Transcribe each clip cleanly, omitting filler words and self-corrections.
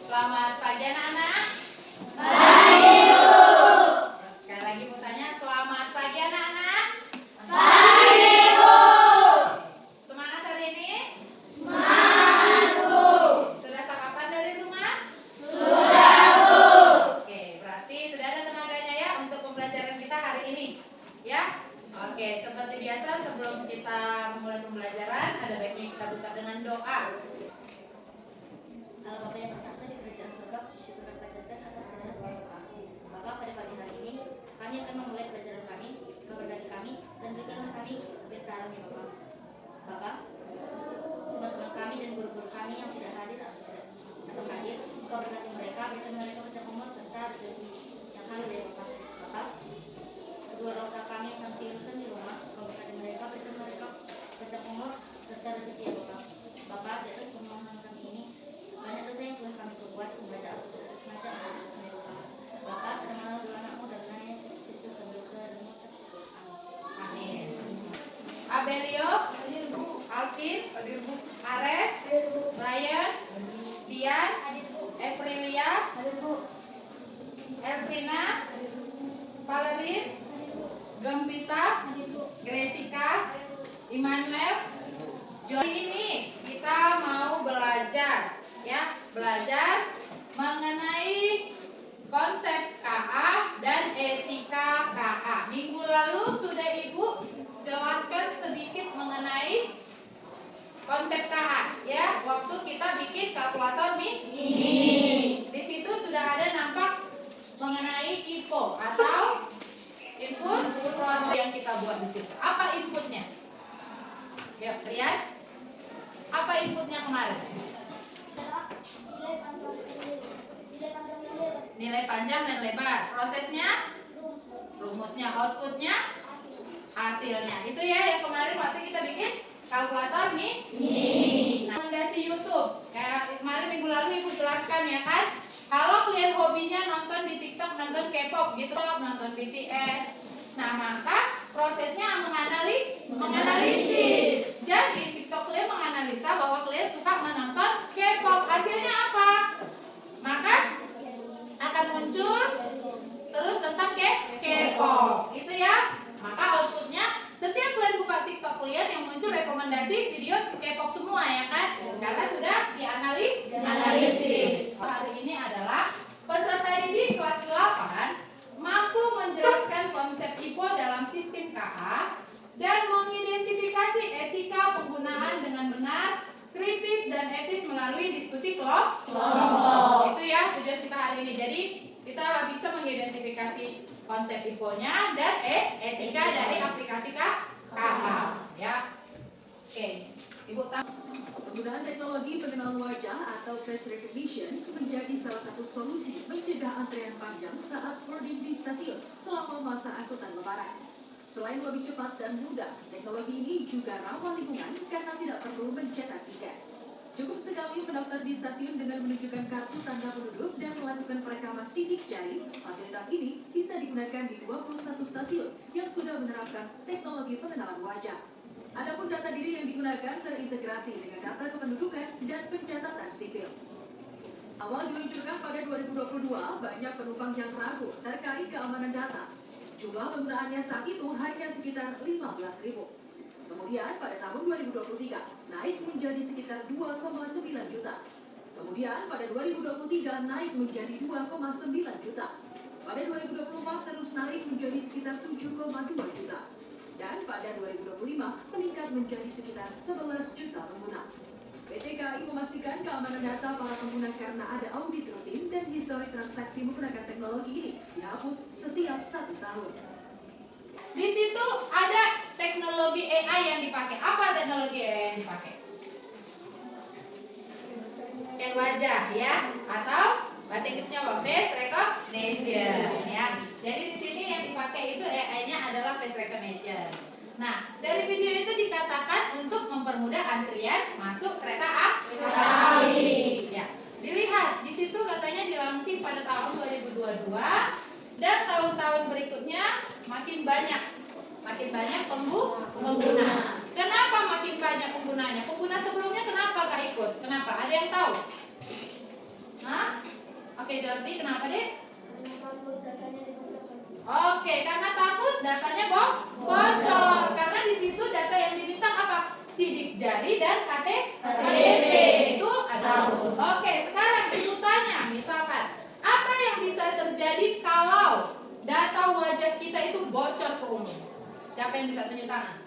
Selamat pagi anak-anak. Pagi, Bu. Sekali lagi mau tanya, selamat pagi anak-anak. Pagi, Bu. Semangat hari ini? Semangat, Bu. Sudah sarapan dari rumah? Sudah, Bu. Oke, berarti sudah ada tenaganya ya untuk pembelajaran kita hari ini. Ya? Oke, seperti biasa sebelum kita memulai pembelajaran, ada baiknya kita buka dengan doa. Allah Bapa yang bertahta di kerajaan surga, puji syukur dan panjatkan atas segala doa doa. Bapa, pada pagi hari ini kami akan memulai pelajaran kami. Kau berkati kami dan berikanlah kami keberkahan ya Bapa. Bapa, teman-teman kami dan guru-guru kami yang tidak hadir atau hadir, Kau berkati mereka, berikan mereka panjang umur serta rezeki yang halal ya Bapa. Bapa, kedua orang tua kami yang tinggalkan di rumah, Kau berkati mereka, berikan mereka panjang umur serta rezeki ya Bapa. Bapa, di atas permohonan kami ini banyak dosa yang telah kami perbuat sengaja atau tidak sengaja atas kami Bapa. Bapa, terimalah doa anakmu dan anak Yesus Kristus dan berdoa dan mengucap syukur. Amin. Abelio, Alvin, Ares, Brian, Dian, Evrilia, Elvina, Valerin, Gempita, Gresica, Immanuel. Jadi ini kita mau belajar mengenai konsep KA dan etika KA. Minggu lalu sudah Ibu jelaskan sedikit mengenai konsep KA ya, waktu kita bikin kalkulator mini. Di situ sudah ada nampak mengenai IPO atau input proses yang kita buat di situ. Apa inputnya? Yuk, Rian. Apa inputnya kemarin? Nilai panjang dan lebar. Prosesnya? Rumusnya. Outputnya? Hasilnya. Itu ya yang kemarin waktu kita bikin kalkulator mini. Nah, rekomendasi YouTube. Kayak kemarin minggu lalu Ibu jelaskan ya kan? Kalau kalian hobinya nonton di TikTok, nonton K-pop gitu, nonton BTS. Nah, maka prosesnya menganalisis. Jadi TikTok kalian menganalisa bahwa kalian suka menonton K-pop. Hasilnya apa? Maka akan muncul terus tentang K-pop. Itu ya. Maka outputnya setiap kalian buka TikTok kalian yang muncul rekomendasi video K-pop semua ya kan? Karena sudah dianalisis. Hari ini adalah peserta didik kelas 8 mampu menjelaskan konsep IPO dalam sistem KA dan mengidentifikasi etika penggunaan dengan benar, kritis dan etis melalui diskusi kelompok. Itu ya tujuan kita hari ini. Jadi kita bisa mengidentifikasi konsep IPO-nya dan etika dari aplikasi KA. Ya. Oke. Ibu tahu. Penggunaan teknologi pengenalan wajah atau face recognition menjadi salah satu solusi mencegah antrean panjang saat boarding di stasiun selama masa angkutan lebaran. Selain lebih cepat dan mudah, teknologi ini juga ramah lingkungan karena tidak perlu mencetak tiket. Cukup sekali mendaftar di stasiun dengan menunjukkan kartu tanda penduduk dan melakukan perekaman sidik jari. Fasilitas ini bisa digunakan di 21 stasiun yang sudah menerapkan teknologi pengenalan wajah. Adapun data diri yang digunakan terintegrasi dengan data kependudukan dan pencatatan sipil. Awal diluncurkan pada 2022, banyak penumpang yang ragu terkait keamanan data. Jumlah penggunaannya saat itu hanya sekitar 15.000. Kemudian pada tahun 2023, naik menjadi sekitar 2,9 juta. Kemudian pada 2023 naik menjadi 2,9 juta. Pada 2024 terus naik menjadi sekitar 7,2 juta. Dan pada 2025 meningkat menjadi sekitar 11 juta pengguna. PT KAI memastikan keamanan data para pengguna karena ada audit rutin dan histori transaksi menggunakan teknologi ini dihapus setiap 1 tahun. Di situ ada teknologi AI yang dipakai. Apa teknologi AI yang dipakai? Scan wajah ya, atau bahasa Inggrisnya apa? Face recognition ya. Jadi di sini yang dipakai itu AI-nya adalah face recognition. Nah, dari video itu dikatakan untuk mempermudah antrian masuk kereta api. Ya, dilihat di situ katanya dilaunching pada tahun 2022 dan tahun-tahun berikutnya makin banyak pengguna. Kenapa makin banyak penggunanya? Pengguna sebelumnya kenapa gak ikut? Kenapa? Ada yang tahu? Hah? Oke, Jordi, kenapa deh? Karena takut datanya dibocorkan. Oke, karena takut datanya bocor. Karena di situ data yang diminta apa? Sidik jari dan KTP. Itu ada. Oke, sekarang ibu tanya, misalkan apa yang bisa terjadi kalau data wajah kita itu bocor ke umum? Siapa yang bisa tunjuk tangan?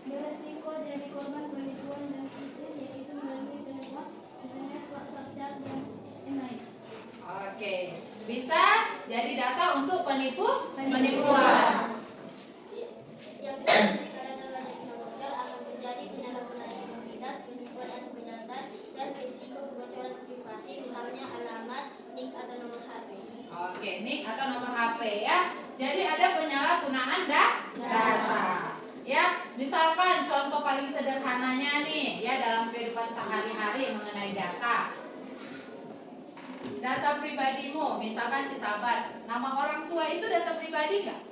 Beresiko jadi korban penipuan dan krisis, yaitu melalui telepon, SMS, WhatsApp, chat, dan email. Oke, bisa jadi data untuk penipuan. Yang kedua, jika data wajah kita bocor akan terjadi penyalahgunaan identitas, penipuan atau kejahatan, dan risiko kebocoran privasi, misalnya alamat, nik atau nomor HP. Oke, nik atau nomor HP ya. Jadi ada penyalahgunaan data. Ya, misalkan contoh paling sederhananya nih ya dalam kehidupan sehari-hari mengenai data. Data pribadimu, misalkan si sahabat, nama orang tua itu data pribadi nggak?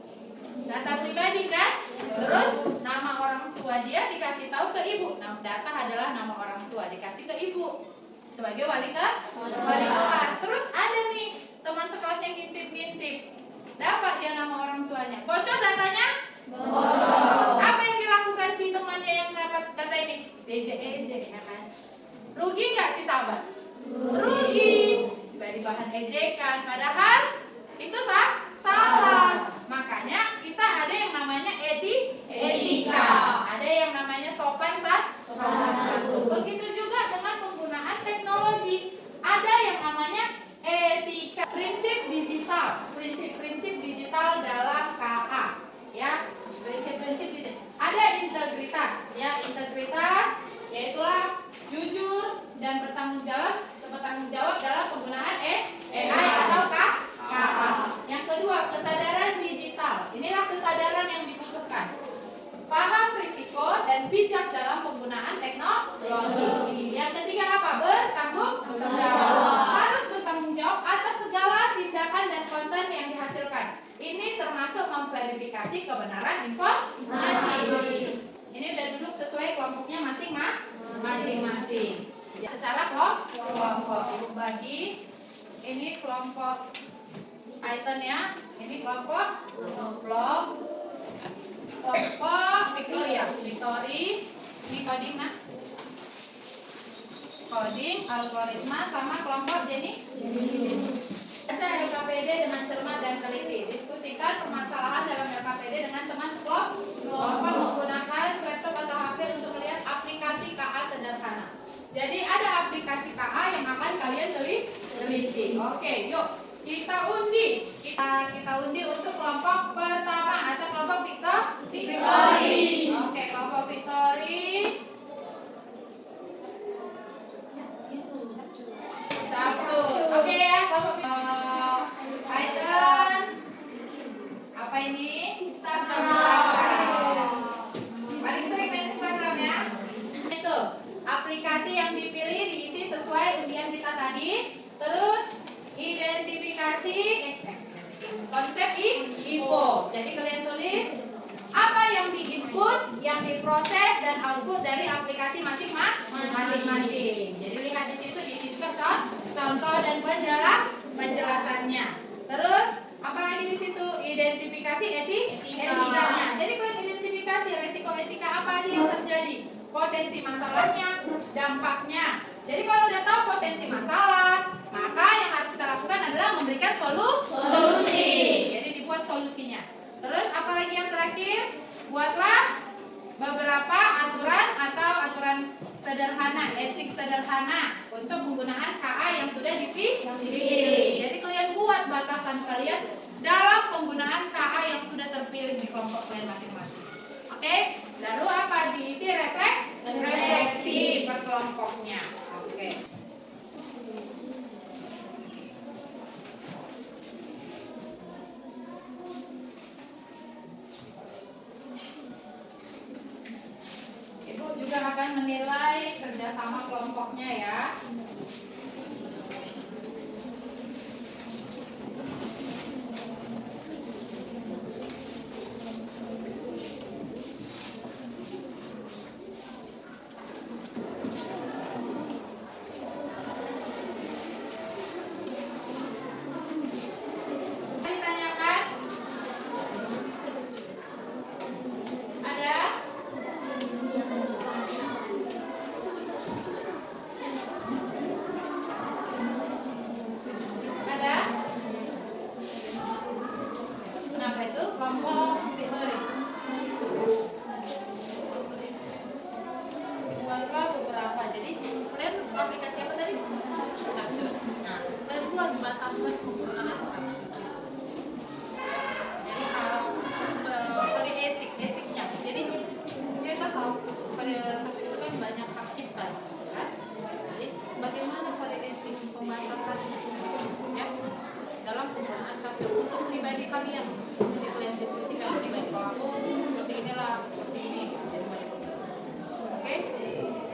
Data pribadi kan? Terus nama orang tua dia dikasih tahu ke ibu. Nah, data adalah nama orang tua dikasih ke ibu sebagai wali kelas. Terus ada nih teman sekelasnya ngintip-ngintip, dapat dia nama orang tuanya. Bocor datanya? Bocor. Apa yang dilakukan si temannya yang dapat data ini? Ejek ya kan? Rugi nggak si sahabat? Rugi. Jadi bahan ejekan. Padahal itu salah. Makanya kita ada yang namanya etika. Ada yang namanya sopan santun. Begitu juga dengan penggunaan teknologi. Ada yang namanya etika. Prinsip digital dalam KA. Ya, prinsip digital. Ada integritas. Ya, integritas yaitulah jujur dan bertanggung jawab dalam penggunaan AI atau KA. Yang kedua, kesadaran digital. Inilah kesadaran yang dibutuhkan. Paham risiko dan bijak dalam penggunaan teknologi. Yang ketiga apa? Bertanggung jawab. Harus bertanggung jawab atas segala tindakan dan konten yang dihasilkan. Ini termasuk memverifikasi kebenaran informasi. Ini udah duduk sesuai kelompoknya masing-masing. Secara kelompok ibu bagi ini kelompok Python ya, ini kelompok Victoria, ini coding coding algoritma sama kelompok Jenny. Baca LKPD dengan cermat dan teliti. Diskusikan permasalahan dalam LKPD dengan teman sekelompok menggunakan laptop atau HP untuk melihat aplikasi KA sederhana. Jadi ada aplikasi KA yang akan kalian teliti. Oke, yuk kita undi. Kita undi untuk kelompok pertama atau kelompok Victory. Oke, kelompok Victory. Satu. Oke ya, kelompok Python. Apa ini? Instagram. Paling sering main Instagram ya. Itu aplikasi yang dipilih diisi sesuai undian kita tadi. Terus identifikasi konsep IPO. Jadi kalian tulis apa yang diinput, yang diproses dan output dari aplikasi masing-masing. Jadi lihat di situ juga contoh dan penjelasannya. Terus apalagi di situ identifikasi etikanya. Jadi kalian identifikasi resiko etika apa aja yang terjadi, potensi masalahnya, dampaknya. Jadi kalau udah tahu potensi masalah, maka yang harus kita lakukan adalah memberikan solusi. Jadi dibuat solusinya. Terus apalagi yang terakhir, buatlah beberapa aturan sederhana, etik sederhana untuk penggunaan KA yang sudah dipilih. Jadi kalian buat batasan kalian dalam penggunaan KA yang sudah terpilih di kelompok kalian masing-masing. Oke, lalu apa? Diisi refleksi per kelompoknya. Oke. Ibu juga akan menilai kerjasama kelompoknya ya. aplikasi apa tadi? Capcus. Nah, kedua batasan penggunaan capcus. Jadi kalau pada etiknya, jadi kita tahu pada capcus itu kan banyak hak cipta, kan? Jadi bagaimana pada etik pembatasannya, ya? Dalam penggunaan capcus untuk pribadi kalian, jadi kalian diskusikan pribadi kalau aku seperti inilah, seperti ini. Oke?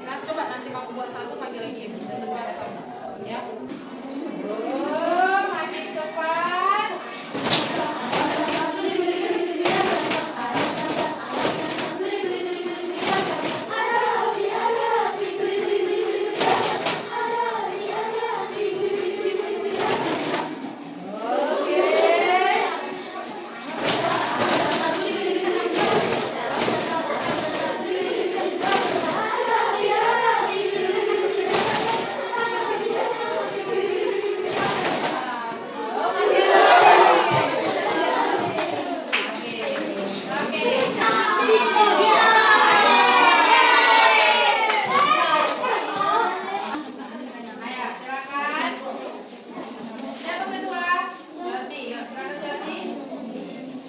Nah, coba nanti kamu buat satu pagi lagi sesuai atau enggak, ya? Makin cepat.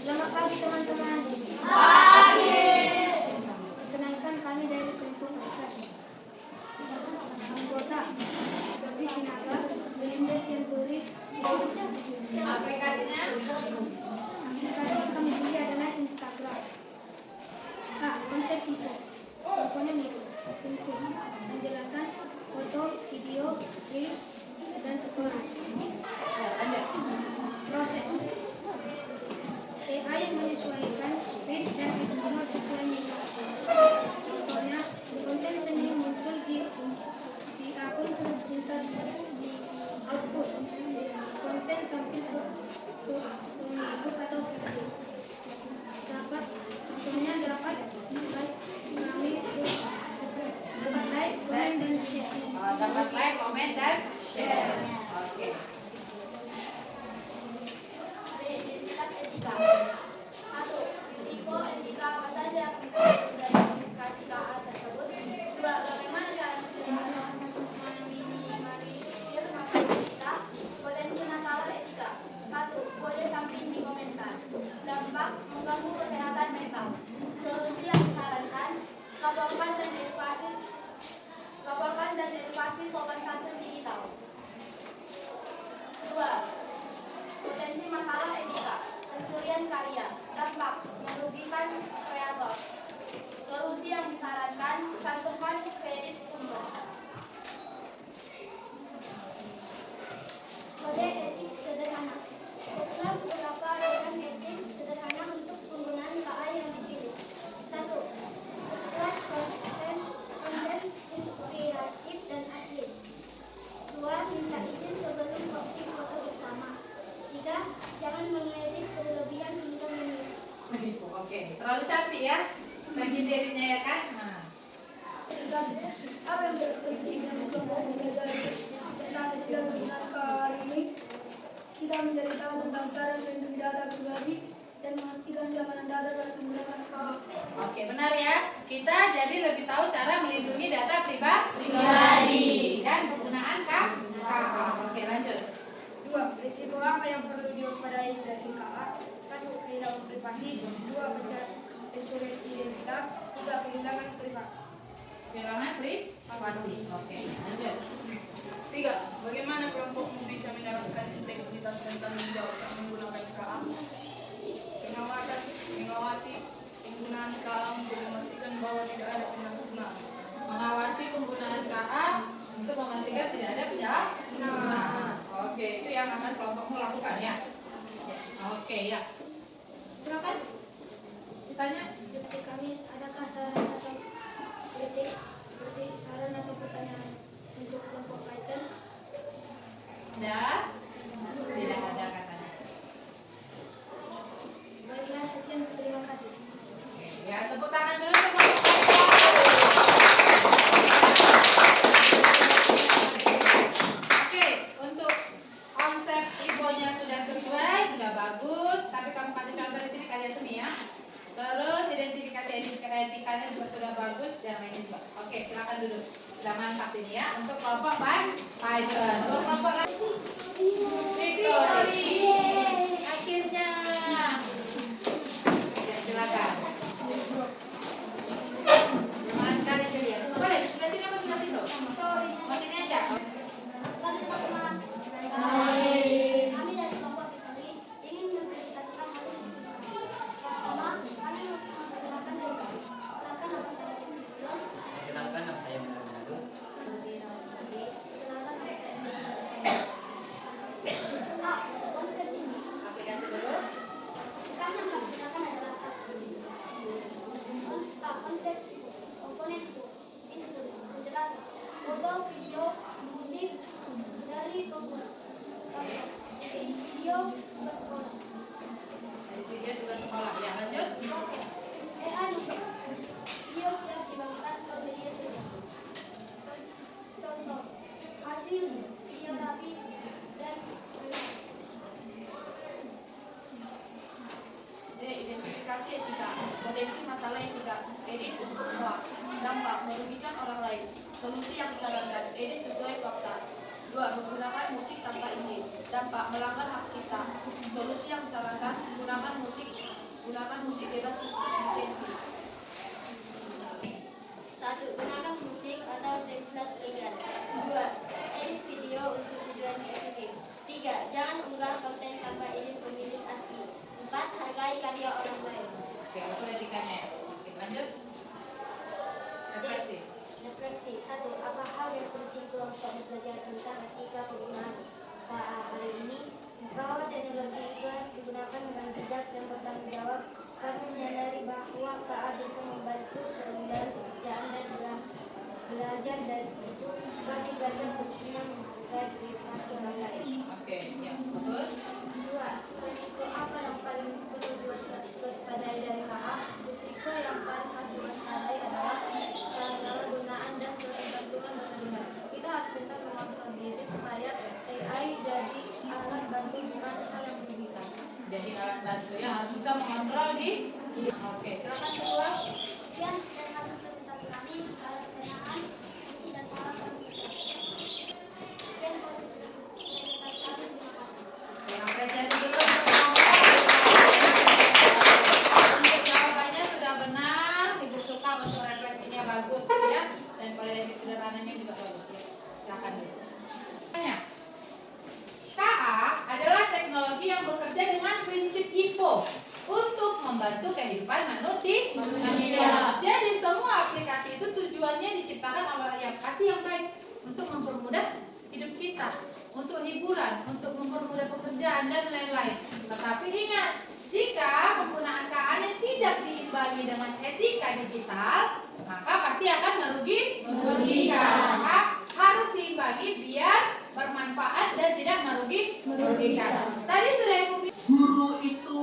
Selamat pagi teman-teman. Perkenalkan kami dari kelompok organisasi. Anggota Jody Sinaga, Belinda Sianturi. Aplikasinya? Aplikasi kami pilih adalah Instagram. Konsep itu. Teleponnya mirip. Penjelasan foto, video, reels, dan stories. Lanjut. Proses. AI yang menyesuaikan feed dan explore sesuai minat. Contohnya, konten seni muncul di akun pencinta seni. Output. Konten tampil pengikut atau video. Contohnya dapat like, komen, dan share. Dapat like, komen, dan share. Oke. Identitas etika. 1. Risiko etika apa saja yang bisa diidentifikasi KA tersebut. 2. Bagaimana cara meminimalisir masalah etika. Potensi masalah etika. 1. Kode samping di komentar. Dampak mengganggu kesehatan mental. Solusi yang disarankan. Laporkan dan edukasi sopan santun digital. 2. Potensi masalah etika. Pencurian karya. Dampak merugikan kreator. Solusi yang disarankan. Cantumkan kredit sumber. Kode etik sederhana. Tetap beberapa aturan etis sederhana untuk penggunaan KA yang dipilih. 1. Buat konten inspiratif dan asli. 2. Minta izin sebelum posting foto bersama. 3. Jangan mengedit berlebihan hingga menipu. Oke, terlalu cantik ya. Bagi dirinya ya kan? Nah. Apa yang terpenting dalam kelompok belajar tentang etika penggunaan KA ini? Kita mencari tahu tentang cara melindungi data pribadi dan memastikan keamanan data saat menggunakan KA. Oke, benar ya. Kita jadi lebih tahu cara melindungi data pribadi dan penggunaan KA. Oke, lanjut. 2. Risiko apa yang perlu diwaspadai dari KA? 1. Kehilangan privasi. 2. Pencurian identitas. 3. Kehilangan privasi. Kehilangan privasi. Oke, lanjut. 3. Bagaimana kelompokmu bisa menerapkan integritas dan tanggung jawab saat menggunakan KA? Mengawasi penggunaan KA untuk memastikan bahwa tidak ada penyalahgunaan. Mengawasi penggunaan KA untuk memastikan tidak ada penyalahgunaan. Oke, itu yang akan kelompokmu lakukan ya. Oke, ya. Silakan. Ditanya. Sesi kami, adakah saran atau kritik seperti saran atau pertanyaan untuk kelompok Python? Ada? Tidak ada katanya. Baiklah, sekian, terima kasih. Ya, tepuk tangan dulu untuk kelompok Python. Oke, untuk konsep infonya sudah sesuai, sudah bagus. Tapi kamu kasih contoh di sini karya seni ya. Terus identifikasi etikanya juga sudah bagus dan lainnya juga. Oke, silakan duduk. Sudah mantap ini ya untuk kelompok Python. Untuk kelompok lain, Victory. Akhirnya. Ya, silakan. Semangat sekali jadi ya. Boleh sebelah sini apa sebelah situ? Mau sini aja. Pagi teman-teman. Kami dari kelompok Victory ingin mempresentasikan hasil diskusi. Pertama, kami memperkenalkan diri kami. Perkenalkan nama saya Vincent. Perkenalkan, nama saya Menado. Perkenalkan nama saya A. Konsep ini. Aplikasi dulu. Aplikasi yang kami gunakan adalah A. Konsep komponen ini dulu. Penjelasan. Foto, video, musik dari pengguna. Contoh, video tugas sekolah. Dari video tugas sekolah. Ya, lanjut. Proses. AI video siap dibagikan ke media sosial. Contoh, hasil video rapi dan Identifikasi etika, potensi masalah etika, edit untuk hoax, dampak merugikan orang lain, solusi yang disarankan, edit sesuai fakta. 2. Menggunakan musik tanpa izin, dampak melanggar hak cipta, solusi yang disarankan, gunakan musik bebas lisensi. 1. Gunakan musik atau template legal. 2. Edit video untuk tujuan efektif. 3. Jangan unggah konten tanpa izin pemilik asli. 4. Hargai karya orang lain. Oke, itu etikanya ya. Oke, lanjut. Refleksi. Refleksi. 1. Apa hal yang penting kelompok belajar tentang etika penggunaan KA hari ini? Bahwa teknologi itu digunakan dengan bijak dan bertanggung jawab. Kami menyadari bahwa KA bisa membantu permudahan pekerjaan dan belajar dari situ. Bagi belajar tentunya menghargai privasi orang lain. Oke, ya, bagus. 2. Risiko apa yang paling perlu diwaspadai dari KA? Risiko yang paling harus diwaspadai adalah penyalahgunaan dan ketergantungan berlebihan. Kita harus pintar mengontrol diri supaya AI jadi alat bantu bukan hal yang merugikan. Jadi alat bantu yang harus bisa mengontrol di. Oke, silakan kedua. Sekian dari hasil presentasi kami. Jika ada pertanyaan, kritik dan saran kami bisa. Sekian presentasi kami. Terima kasih. Oke, apresiasi dulu untuk kelompok. Untuk jawabannya sudah benar, Ibu suka untuk refleksinya bagus ya, dan kode sederhananya juga bagus ya. Silakan dulu. Tanya. KA adalah teknologi yang bekerja dengan prinsip IPO untuk membantu kehidupan manusia. Jadi semua aplikasi itu tujuannya diciptakan oleh yang pasti yang baik untuk mempermudah hidup kita, untuk hiburan, untuk mempermudah pekerjaan dan lain-lain. Tetapi ingat, jika penggunaan KA-nya tidak diimbangi dengan etika digital, maka pasti akan merugikan. Maka harus diimbangi biar bermanfaat dan tidak merugikan. Tadi sudah Ibu bilang, guru itu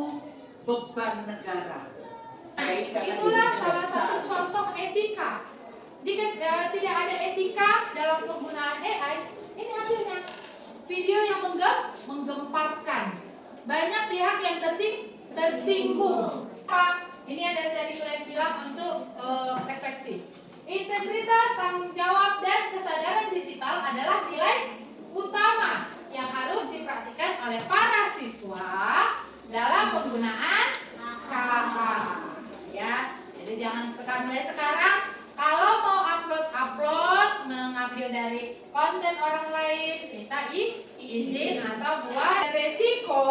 beban negara. itulah salah satu contoh etika. Jika tidak ada etika dalam penggunaan AI, ini hasilnya video yang menggemparkan. Banyak pihak yang tersinggung. Ini ada tadi sudah bilang untuk refleksi. Integritas, tanggung jawab, dan kesadaran digital adalah nilai utama yang harus diperhatikan oleh para siswa dalam penggunaan KA. Ya, jadi jangan mulai sekarang kalau mau upload mengambil dari konten orang lain, minta izin atau buat resiko.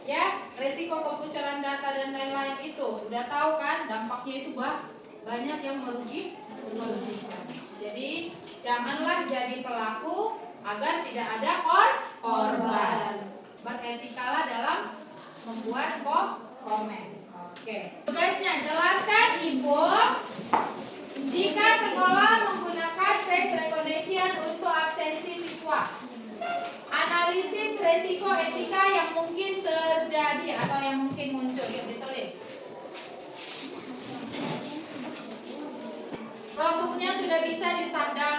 Ya, resiko kebocoran data dan lain-lain itu udah tahu kan, dampaknya itu banyak yang merugikan. Jadi janganlah jadi pelaku agar tidak ada korban. Beretikalah dalam membuat komen. Oke. Tugasnya jelaskan Ibu jika sekolah menggunakan face recognition untuk absensi siswa. Analisis resiko etika yang mungkin terjadi atau yang mungkin muncul. Yuk ditulis. Produknya sudah bisa di-shutdown.